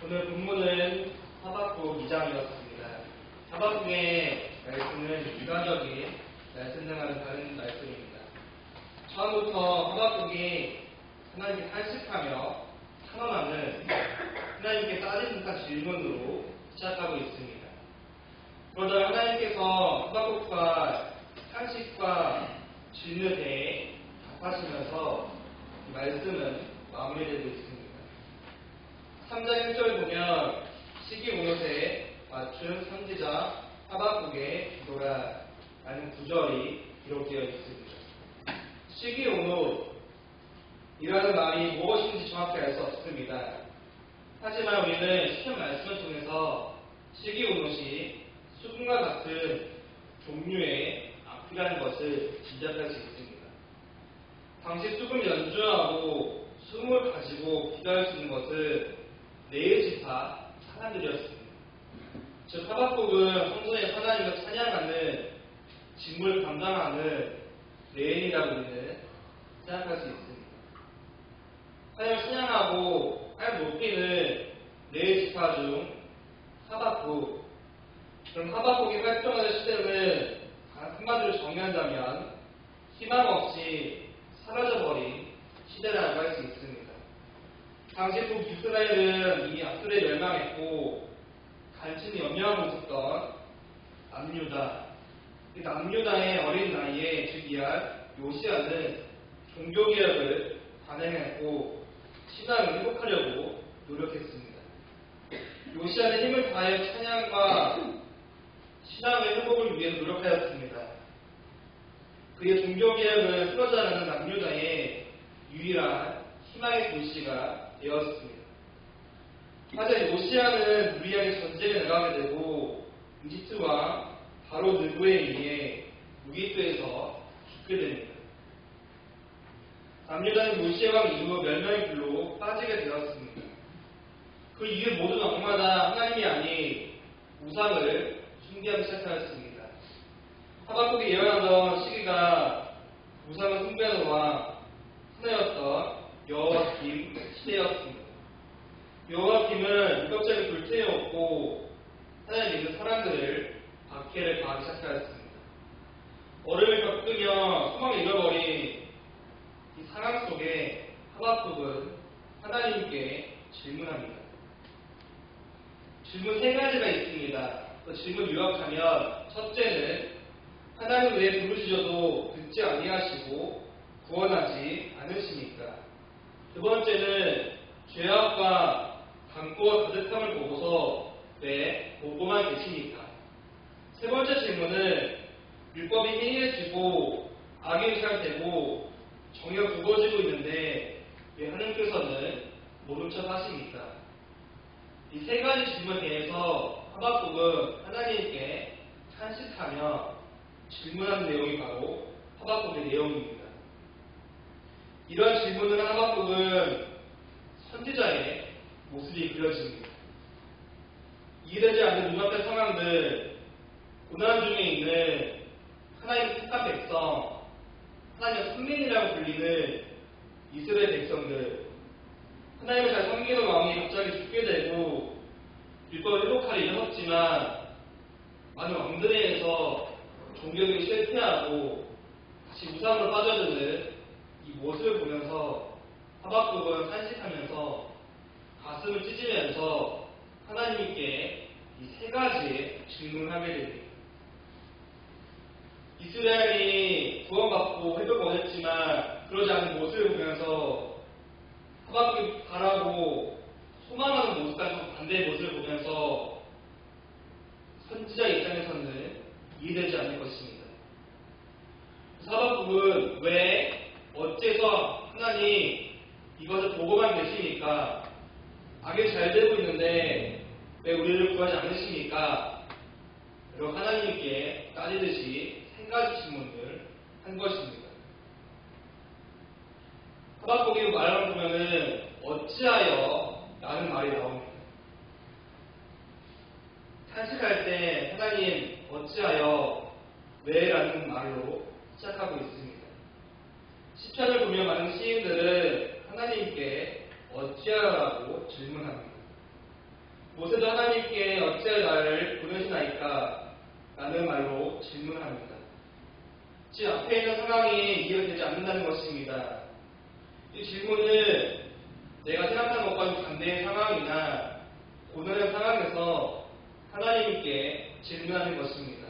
오늘 본문은 하박국 2장이었습니다. 하박국의 말씀은 일관적인 말씀 등하는 다른 말씀입니다. 처음부터 하박국이 하나님께 탄식하며 탄원하는 하나님께 따진 듯한 질문으로 시작하고 있습니다. 그러다 하나님께서 하박국과 탄식과 질문에 대해 답하시면서 이 말씀은 마무리되고 있습니다. 3장 1절 보면 시기온옷에 맞춘 선지자 하박국의 기도라 라는 구절이 기록되어 있습니다. 시기온옷이라는 말이 무엇인지 정확히 알 수 없습니다. 하지만 우리는 시편 말씀을 통해서 시기온옷이 수금과 같은 종류의 악기라는 것을 짐작할 수 있습니다. 당시 수금 연주하고 수금을 가지고 기도할 수 있는 것은 레위지파 사람들이었습니다. 즉 하박국은 성전에 하나님을 찬양하는 직무를 감당하는 레인이라고 우리는 생각할 수 있습니다. 하나님을 찬양하고 하나님 높이는 레위지파 중 하박국, 그럼 하박국이 활동하는 시대는 한마디로 정의한다면 희망 없이 사라져버린 시대라고 할 수 있습니다. 당시 북이스라엘은 이미 아수르에 멸망했고 간신히 염려하고 있었던 남유다. 이 남유다의 어린 나이에 즉위한 요시야는 종교개혁을 단행했고 신앙을 회복하려고 노력했습니다. 요시야는 힘을 다해 찬양과 신앙의 회복을 위해 노력하였습니다. 그의 종교개혁을 쓰러져가는 남유다의 유일한 희망의 도시가 되었습니다. 하지만 요시야는 무리하게 전쟁에 나가게 되고 이집트 왕 바로 느고에 의해 무기토에서 죽게 됩니다. 남유다는 요시야 왕 이후 멸망의 길로 빠지게 되었습니다. 그 이후 모든 왕마다 하나님이 아닌 우상을 숭배하기 시작하였습니다. 하박국이 예언하던 시기가 우상을 숭배하는 왕 하나였던 여호와김 시대였습니다. 여호와김은 무겁게 불태웠고 하나님 믿는 사람들을 박해를 가하기 시작하였습니다. 어려움을 겪으며 소망을 잃어버린 이 상황 속에 하박국은 하나님께 질문합니다. 질문 세 가지가 있습니다. 그 질문 요약하면 첫째는 하나님 왜 부르시셔도 듣지 아니하시고 구원하지 않으시니까. 두 번째는 죄악과 강고와 가득함을 보고서 왜 보고만 계시니까. 세 번째 질문은 율법이 해이해지고 악이 시작되고 정의가 굽어지고 있는데 왜 하나님께서는 모른 척 하십니까? 이 세 가지 질문에 대해서 하박국은 하나님께 탄식하며 질문하는 내용이 바로 하박국의 내용입니다. 이러한 질문을 하박국은 선지자의 모습이 그려집니다. 이해되지 않는 눈앞의 상황들, 고난 중에 있는 하나님의 택한 백성, 하나님의 선민이라고 불리는 이스라엘 백성들, 하나님을 잘 섬기는 왕이 갑자기 죽게 되고 율법을 회복할 일은 없지만 많은 왕들에 의해서 종교에 실패하고 다시 우상으로 빠져드는 이 모습을 보면서 하박국은 탄식하면서 가슴을 찢으면서 하나님께 이 세 가지의 질문을 하게 됩니다. 이스라엘이 구원받고 회복을 원했지만 그러지 않은 모습을 보면서 하박국이 바라고 소망하는 모습과 반대의 모습을 보면서 선지자 입장에서는 이해되지 않을 것입니다. 하박국은 왜 어째서 하나님 이것을 보고만 계시니까 악이 잘 되고 있는데 왜 우리를 구하지 않으십니까? 그리고 하나님께 따지듯이 세 가지 질문을 한 것입니다. 하박국이 말을 보면은 어찌하여 라는 말이 나옵니다. 탄식할 때 하나님 어찌하여 왜 라는 말로 시작하고 있습니다. 시편을 보면 많은 시인들은 하나님께 어찌하라고 질문합니다. 모세도 하나님께 어찌하여 나를 보내시나이까? 라는 말로 질문합니다. 즉 앞에 있는 상황이 이해가 되지 않는다는 것입니다. 이 질문은 내가 생각한 것과는 반대의 상황이나 고난의 상황에서 하나님께 질문하는 것입니다.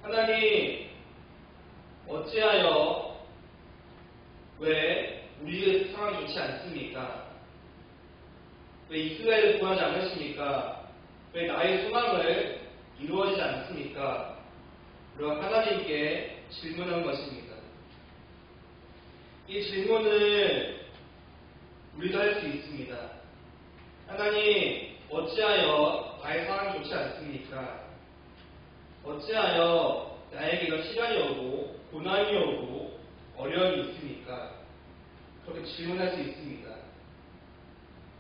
하나님, 어찌하여 왜 우리의 상황이 좋지 않습니까? 왜 이스라엘을 구하지 않으십니까? 왜 나의 소망을 이루어지지 않습니까? 우리가 하나님께 질문한 것입니다. 이 질문을 우리도 할 수 있습니다. 하나님, 어찌하여 나의 상황이 좋지 않습니까? 어찌하여 나에게 이런 시간이 오고 고난이 오고 어려움이 있습니까? 그렇게 질문할 수 있습니다.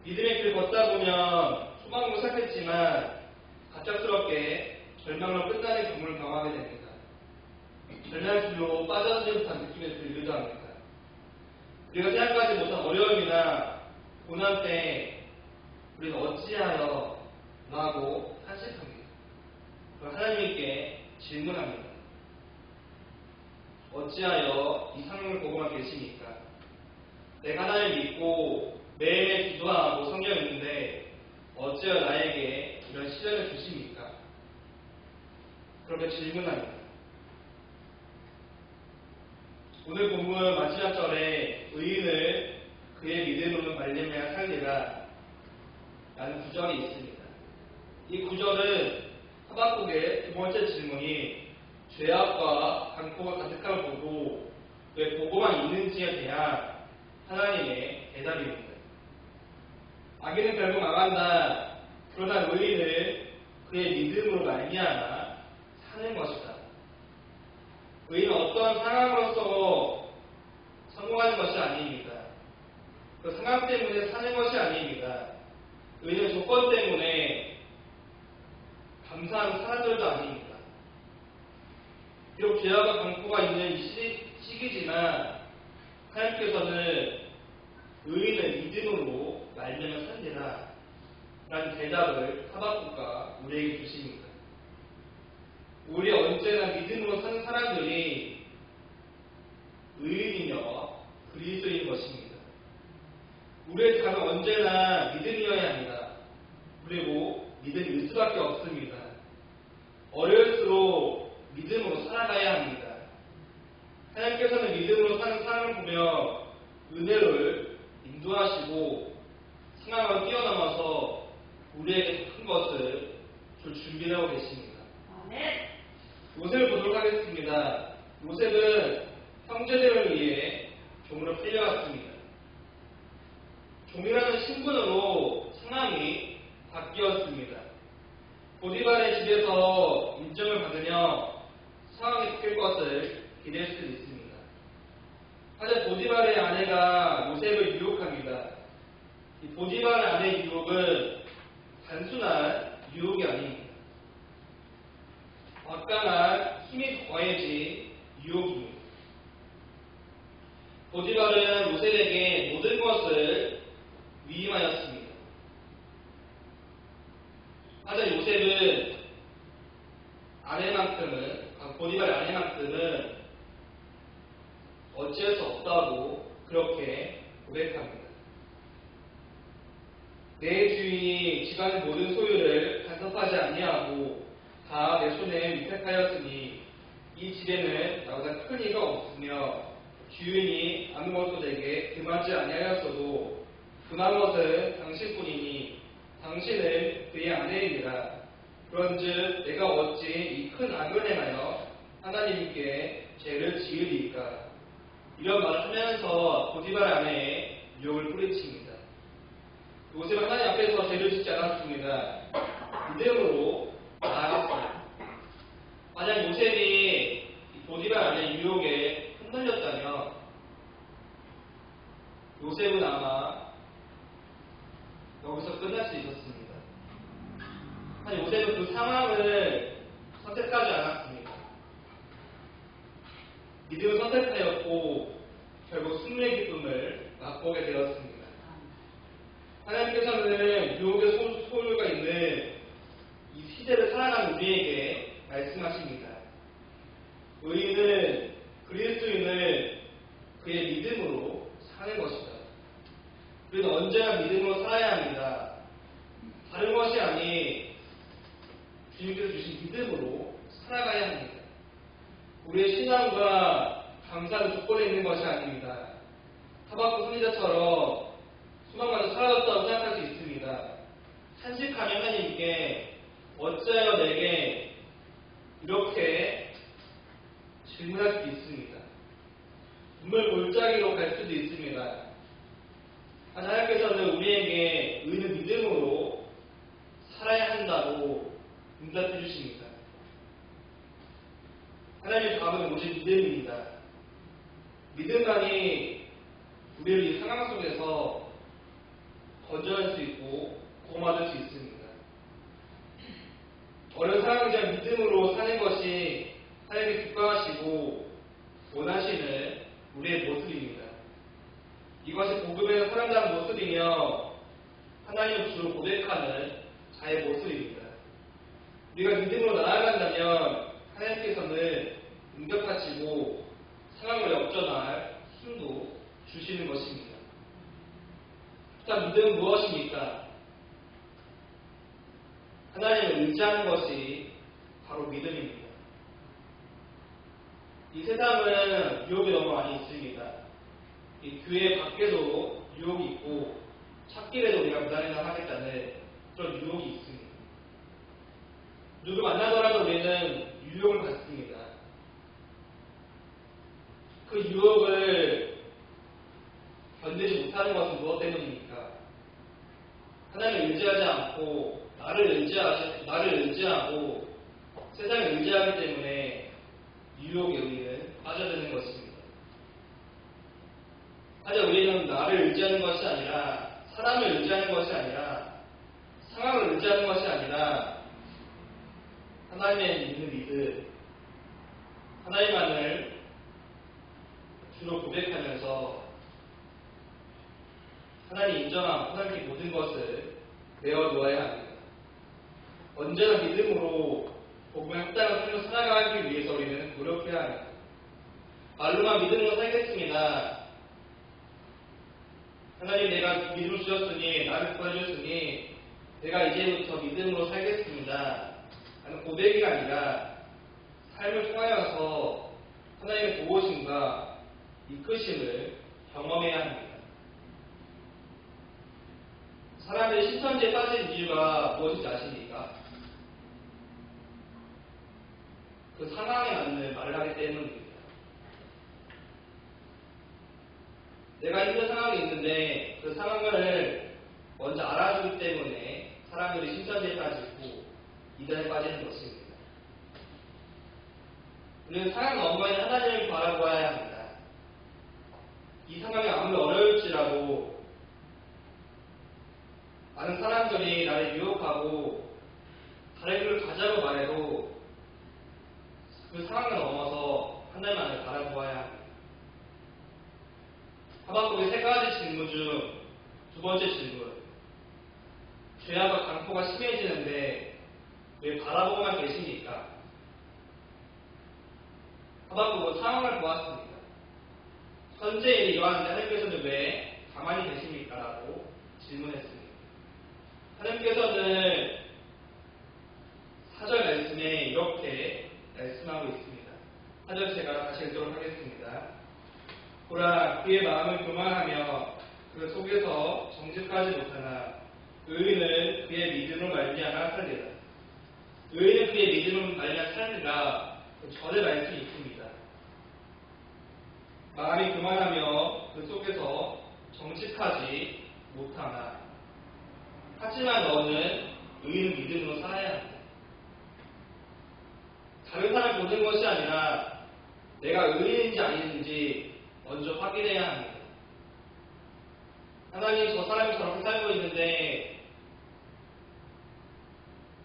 믿음의 길을 걷다 보면 소망으로 시작했지만 갑작스럽게 절망으로 끝나는 경우를 경험하게 됩니다. 절망의 길로 빠져들지 듯한 느낌이 들기도 합니다. 우리가 생각하지 못한 어려움이나 고난 때 우리는 어찌하여 라고 탄식합니다. 하나님께 질문합니다. 어찌하여 이 상황을 보고만 계십니까? 내가 하나님을 믿고 매일매일 기도하고 성경 읽는데 어찌하여 나에게 이런 시련을 주십니까? 그렇게 질문합니다. 오늘 본문 마지막 절에 의인을 그의 믿음으로 말미암아 살리라 라는 구절이 있습니다. 이 구절은 하박국의 두 번째 질문이 죄악과 강포가 가득함을 보고 왜 보고만 있는지에 대한 하나님의 대답입니다. 악인은 결국 망한다. 그러나 의인은 그의 믿음으로 말미암아 사는 것이다. 의인은 어떤 상황으로서 성공하는 것이 아닙니다. 그 상황 때문에 사는 것이 아닙니다. 의인은 조건 때문에 감사하는 사람들도 아닙니다. 비록 죄악과 강포가 있는 이 시기지만 하나님께서는 의인을 믿음으로 말미암아 산지라 라는 대답을 하박국과 우리에게 주십니다. 우리 언제나 믿음으로 사는 사람들이 의인이며 그리스도인 것입니다. 우리의 삶은 언제나 믿음이어야 합니다. 그리고 믿음일 수밖에 없습니다. 어려울수록 믿음으로 살아가야 합니다. 하나님께서는 믿음으로 사는 사람을 보며 은혜를 인도하시고 상황을 뛰어넘어서 우리에게 큰 것을 줄 준비를 하고 계십니다. 요셉을 보도록 하겠습니다. 요셉은 형제들을 위해 종으로 팔려갔습니다. 종이라는 신분으로 상황이 바뀌었습니다. 보디발의 집에서 인정을 받으며 상황이 바뀔 것을 기대할 수 있습니다. 하지만 보디발의 아내가 요셉을 유혹합니다. 이 보디발의 아내의 유혹은 단순한 유혹이 아닙니다. 막강한 힘이 더해진 유혹입니다. 보디발은 요셉에게 모든 것을 위임하였습니다. 하지만 요셉은 보디발의 아내만큼은 어찌할 수 없다고 그렇게 고백합니다. 내 주인이 집안의 모든 소유를 간섭하지 아니하고 다 내 손에 위탁하였으니 이 집에는 나보다 큰 이가 없으며 주인이 아무것도 내게 금하지 아니하였어도 금한 것은 당신뿐이니 당신은 그의 아내이니라. 그런즉 내가 어찌 이 큰 악을 행하여 하나님께 죄를 지으리이까. 이런 말을 하면서 보디발 아내의 유혹을 뿌리칩니다. 요셉은 하나님 앞에서 죄를 짓지 않았습니다. 믿음으로 나아갔습니다. 만약 요셉이 보디발 아내의 유혹에 흔들렸다면 요셉은 아마 여기서 끝날 수 있었습니다. 하지만 요셉은 그 상황을 선택하지 않았습니다. 믿음을 선택하였고 결국 승리의 기쁨을 맛보게 되었습니다. 하나님께서는 유혹의 소유가 있는 주님께서 주신 믿음으로 살아가야 합니다. 우리의 신앙과 감사는 조건에 있는 것이 아닙니다. 하박국 선지자처럼 소망가지고 사라졌다고 생각할 수 있습니다. 탄식하며 하나님께 어찌하여 내게 이렇게 질문할 수도 있습니다. 눈물 골짜기로 갈 수도 있습니다. 하나님께서는 우리에게 의는 믿음으로 살아야 한다고 응답해 주십니다. 하나님의 답은 오직 믿음입니다. 믿음만이 우리를 이 상황 속에서 건져낼 수 있고 구원받을 수 있습니다. 어려운 상황이지만 믿음으로 사는 것이 하나님이 기뻐하시고 원하시는 우리의 모습입니다. 이것이 복음에서 살아가는 모습이며 하나님을 주로 고백하는 자의 모습입니다. 우리가 믿음으로 나아간다면 하나님께서는 응답하시고 상황을 역전할 힘도 주시는 것입니다. 일단 믿음은 무엇입니까? 하나님을 의지하는 것이 바로 믿음입니다. 이 세상은 유혹이 너무 많이 있습니다. 이 교회 밖에도 유혹이 있고 찾길에도 우리가 무단횡단하겠다는 그런 유혹이 있습니다. 누구 만나더라도 우리는 유혹을 받습니다. 그 유혹을 견디지 못하는 것은 무엇 때문입니까? 하나님을 의지하지 않고 나를 의지하고 세상을 의지하기 때문에 유혹에 우리는 빠져드는 것입니다. 하지만 우리는 나를 의지하는 것이 아니라 사람을 의지하는 것이 아니라 상황을 의지하는 것이 아니라 하나님의 믿는 믿음, 하나님만을 주로 고백하면서 하나님 인정함, 하나님께 모든 것을 내어놓아야 합니다. 언제나 믿음으로 복음에 합당한 삶을 살아가기 위해서 우리는 노력해야 합니다. 말로만 믿음으로 살겠습니다. 하나님 내가 믿음을 주셨으니 나를 구해주셨으니 내가 이제부터 믿음으로 살겠습니다. 라는 고백이 아니라 삶을 통하여서 하나님의 도우심과 이끄심을 경험해야 합니다. 사람들이 신천지에 빠진 이유가 무엇인지 아십니까? 그 상황에 맞는 말을 하기 때문입니다. 내가 힘든 상황이 있는데 그 상황을 먼저 알아주기 때문에 사람들이 신천지에 빠지고 이단에 빠지는 것입니다. 우리는 상황 너머에 하나님을 바라보아야 합니다. 이 상황이 아무리 어려울지라도 많은 사람들이 나를 유혹하고 다른 길을 가자고 말해도 그 상황을 넘어서 하나님만을 바라보아야 합니다. 하박국의 세 가지 질문 중 두 번째 질문. 죄악과 강포가 심해지는데 왜 바라보고만 계십니까? 하박국은 상황을 보았습니다. 현재 이러한데 하나님께서는 왜 가만히 계십니까? 라고 질문했습니다. 하나님께서는 4절 말씀에 이렇게 말씀하고 있습니다. 4절 제가 다시 읽도록 하겠습니다. 보라, 그의 마음을 교만하며 그 속에서 정직하지 못하나 의인은 그의 믿음으로 말미암아 살리라. 의인은 그의 믿음으로 말미암아 살리라. 그 전에 말씀이 있습니다. 마음이 교만하며 그 속에서 정직하지 못하나 하지만 너는 의인은 믿음으로 살아야 한다. 다른 사람을 보는 것이 아니라 내가 의인인지 아닌지 먼저 확인해야 합니다. 하나님, 저 사람이 저렇게 살고 있는데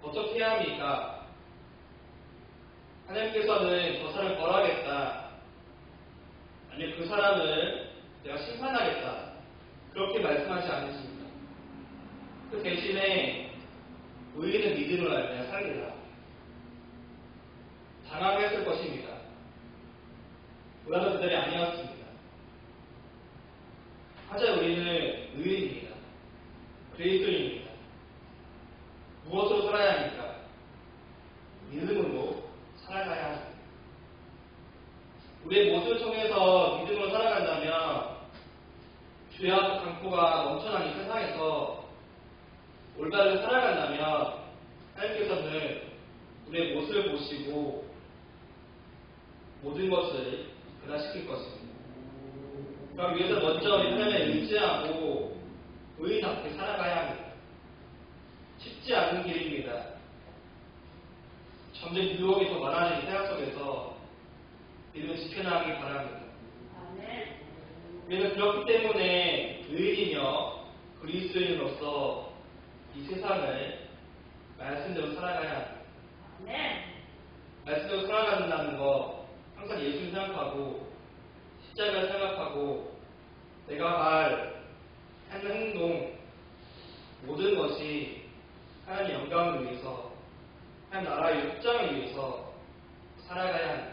어떻게 해야 합니까? 하나님께서는 저 사람을 벌하겠다. 아니면 그 사람을 내가 심판하겠다. 그렇게 말씀하지 않으십니다. 그 대신에 의인은 믿음을 알며 살리라. 당황했을 것입니다. 그러나 그들이 아니었습니다. 하지만 우리는 의인입니다. 그리스도인입니다. 무엇으로 살아야 합니까? 예수를 통해서 믿음으로 살아간다면 죄와 강포가 넘쳐난 이 세상에서 올바르게 살아간다면 하나님께서는 우리의 모습을 보시고 모든 것을 변화시킬 것입니다. 그럼 위해서 먼저 우리 하나님을 의지하고 의인답게 살아가야 합니다. 쉽지 않은 길입니다. 점점 유혹이 더 많아지는 세상 속에서 믿음을 지켜나가기 바랍니다. 그래서 그렇기 때문에 의인이며 그리스도인으로서 이 세상을 말씀대로 살아가야 합니다. 말씀대로 살아간다는 거 항상 예수를 생각하고 십자가를 생각하고 내가 하는 행동 모든 것이 하나님의 영광을 위해서 하나님 나라의 확장을 위해서 살아가야 합니다.